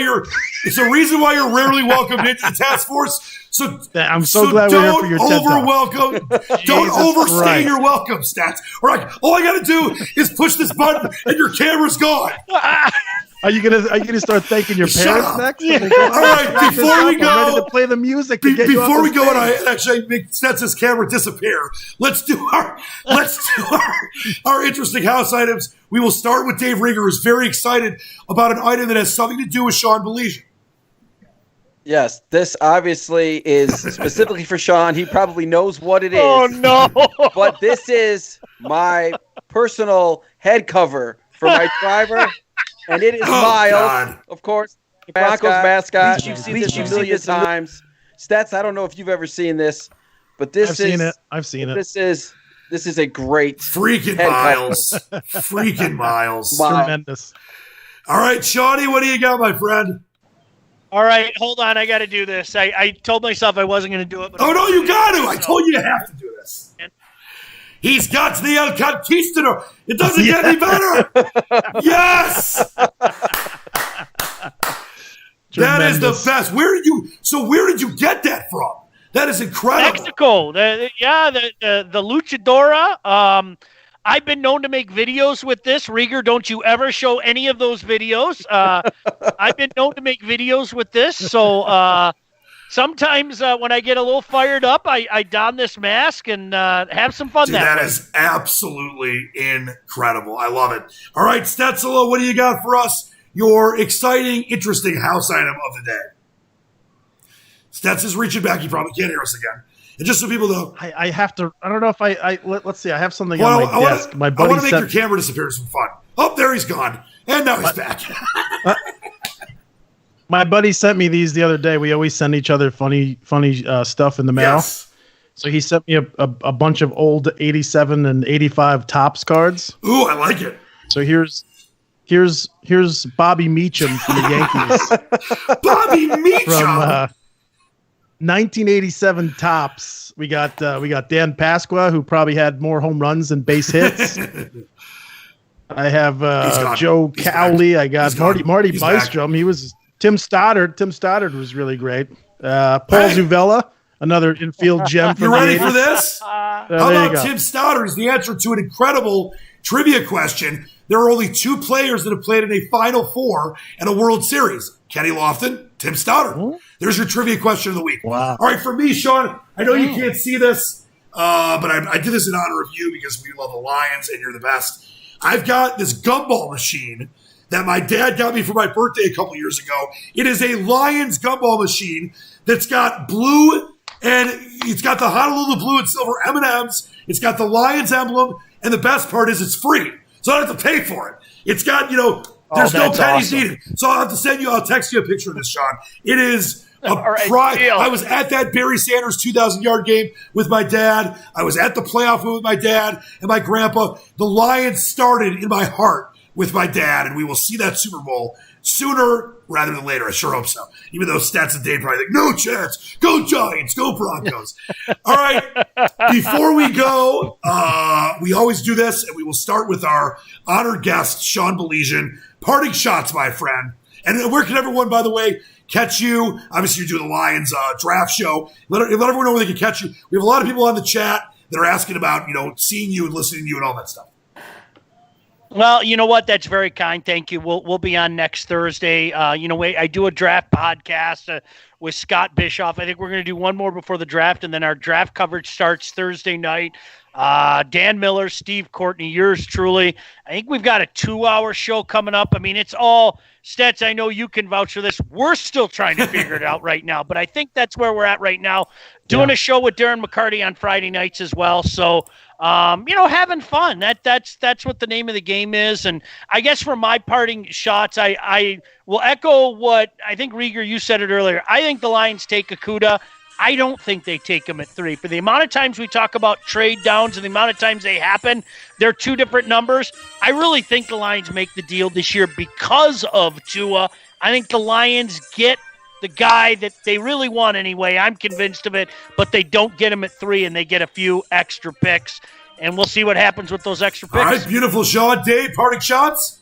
it's the reason why you're rarely welcomed into the task force. So I'm so glad we're here for your TED Talk. Don't overstay your welcome, Stats. All I got to do is push this button and your camera's gone. Are you gonna start thanking your parents next? Yeah. All right, before we go, I'm ready to play the music. Before we go, and I actually make Stets' camera disappear. Let's do our interesting house items. We will start with Dave Rieger, who's very excited about an item that has something to do with Sean Baligian. Yes, this obviously is specifically for Sean. He probably knows what it is. Oh, no. But this is my personal head cover for my driver. And it is Miles, of course, Broncos mascot. You've seen this a million times. Stats, I don't know if you've ever seen this, but I've seen it. This is a great freaking Miles. Freaking Miles. Tremendous. All right, Shawnee, what do you got, my friend? All right, hold on. I got to do this. I told myself I wasn't going to do it. But no, you got to. I told you to have to do this. He's got the El Conquistador. It doesn't get any better. Yes. That is the best. Where did you get that from? That is incredible. Mexico. The luchadora. I've been known to make videos with this. Rieger, don't you ever show any of those videos. I've been known to make videos with this. So sometimes when I get a little fired up, I don this mask and have some fun. Dude, that is absolutely incredible. I love it. All right, Stetsela, what do you got for us? Your exciting, interesting house item of the day. Stets is reaching back. You probably can't hear us again. And just so people know, I have to. I don't know if let's see. I have something on my desk. My buddy I want to make your camera disappear for some fun. Oh, there he's gone, and now he's back. My buddy sent me these the other day. We always send each other funny stuff in the mail. Yes. So he sent me a bunch of old 87 and 85 Topps cards. Ooh, I like it. So here's Bobby Meacham from the Yankees. Bobby Meacham from 1987 Topps. We got Dan Pasqua, who probably had more home runs than base hits. I have Joe Cowley. I got Marty Bystrom. Back. He was Tim Stoddard. Tim Stoddard was really great. Paul Zuvella, another infield gem. You ready for this? How about Tim Stoddard is the answer to an incredible trivia question. There are only 2 players that have played in a Final Four and a World Series. Kenny Lofton, Tim Stoddard. Mm-hmm. There's your trivia question of the week. Wow. All right, for me, Sean, I know you can't see this, but I did this in honor of you because we love the Lions and you're the best. I've got this gumball machine that my dad got me for my birthday a couple years ago. It is a Lions gumball machine that's got blue, and it's got the Honolulu blue and silver M&Ms. It's got the Lions emblem, and the best part is it's free. So I don't have to pay for it. It's got, there's no pennies needed. So I'll text you a picture of this, Sean. It is a pride. I was at that Barry Sanders 2,000-yard game with my dad. I was at the playoff with my dad and my grandpa. The Lions started in my heart with my dad, and we will see that Super Bowl sooner rather than later. I sure hope so. Even though Stats and Dave probably think, no chance. Go Giants. Go Broncos. All right. Before we go, we always do this, and we will start with our honored guest, Sean Baligian. Parting shots, my friend. And where can everyone, by the way, catch you? Obviously, you're doing the Lions draft show. Let everyone know where they can catch you. We have a lot of people on the chat that are asking about, seeing you and listening to you and all that stuff. Well, you know what? That's very kind. Thank you. We'll be on next Thursday. I do a draft podcast with Scott Bischoff. I think we're going to do one more before the draft, and then our draft coverage starts Thursday night. Dan Miller, Steve Courtney, yours truly. I think we've got a 2-hour show coming up. I mean, it's all Stets. I know you can vouch for this. We're still trying to figure it out right now, but I think that's where we're at right now. Doing a show with Darren McCarty on Friday nights as well. So, having fun. That's what the name of the game is. And I guess for my parting shots, I will echo what I think, Rieger, you said it earlier. I think the Lions take Okudah. I don't think they take him at 3. For the amount of times we talk about trade downs and the amount of times they happen, they're 2 different numbers. I really think the Lions make the deal this year because of Tua. I think the Lions get the guy that they really want anyway. I'm convinced of it, but they don't get him at 3, and they get a few extra picks. And we'll see what happens with those extra picks. All right, beautiful, Sean. Dave, parting shots?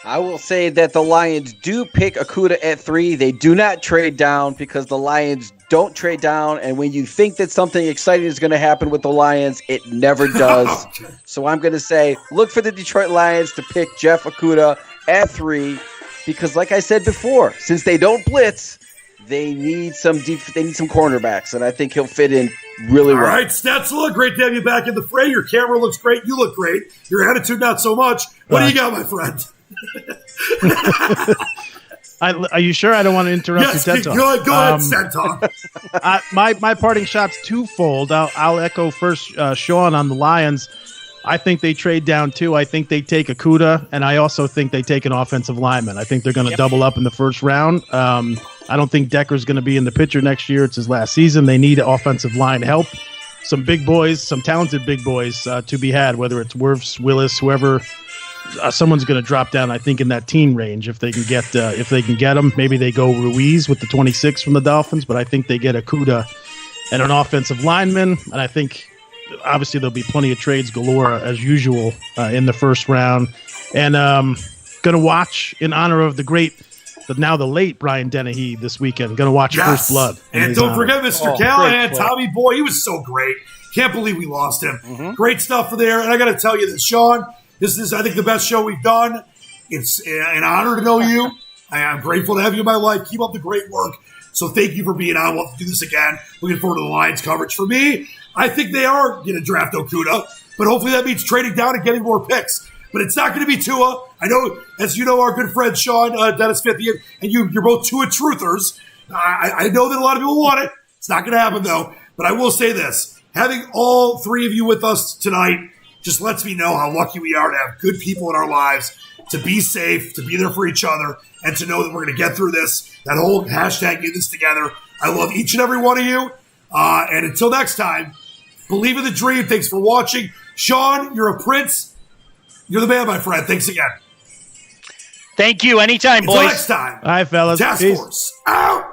I will say that the Lions do pick Okudah at 3. They do not trade down because the Lions don't trade down. And when you think that something exciting is going to happen with the Lions, it never does. So I'm going to say, look for the Detroit Lions to pick Jeff Okudah at 3 because, like I said before, since they don't blitz, they need some cornerbacks, and I think he'll fit in really well. All right, Stetsela, great to have you back in the fray. Your camera looks great. You look great. Your attitude, not so much. What do you got, my friend? Are you sure I don't want to interrupt your TED Talk? Go ahead, TED Talk. My parting shot's twofold. I'll echo first Sean on the Lions. I think they trade down too. I think they take Okudah, and I also think they take an offensive lineman. I think they're going to double up in the first round. I don't think Decker's going to be in the picture next year. It's his last season. They need offensive line help. Some big boys, some talented big boys to be had, whether it's Wirfs, Willis, whoever someone's going to drop down. I think in that teen range if they can get them. Maybe they go Ruiz with the 26 from the Dolphins, but I think they get Okudah and an offensive lineman, and I think obviously there'll be plenty of trades galore as usual in the first round. And going to watch in honor of the late Brian Dennehy this weekend. Going to watch First Blood. And don't forget Mr. Callahan, Tommy Boy. He was so great. Can't believe we lost him. Mm-hmm. Great stuff for there. And I got to tell you this, Sean, this is, I think, the best show we've done. It's an honor to know you. I am grateful to have you in my life. Keep up the great work. So thank you for being on. We'll have to do this again. Looking forward to the Lions coverage. For me, I think they are going to draft Okudah, but hopefully that means trading down and getting more picks. But it's not going to be Tua. I know, as you know, our good friend Sean, Dennis Fithian, and you're both Tua truthers. I know that a lot of people want it. It's not going to happen, though. But I will say this. Having all three of you with us tonight just lets me know how lucky we are to have good people in our lives, to be safe, to be there for each other, and to know that we're going to get through this. That whole hashtag get this together. I love each and every one of you. And until next time, believe in the dream. Thanks for watching. Sean, you're a prince. You're the man, my friend. Thanks again. Thank you. Anytime, boys. Until next time. Hi, fellas. Task Force out.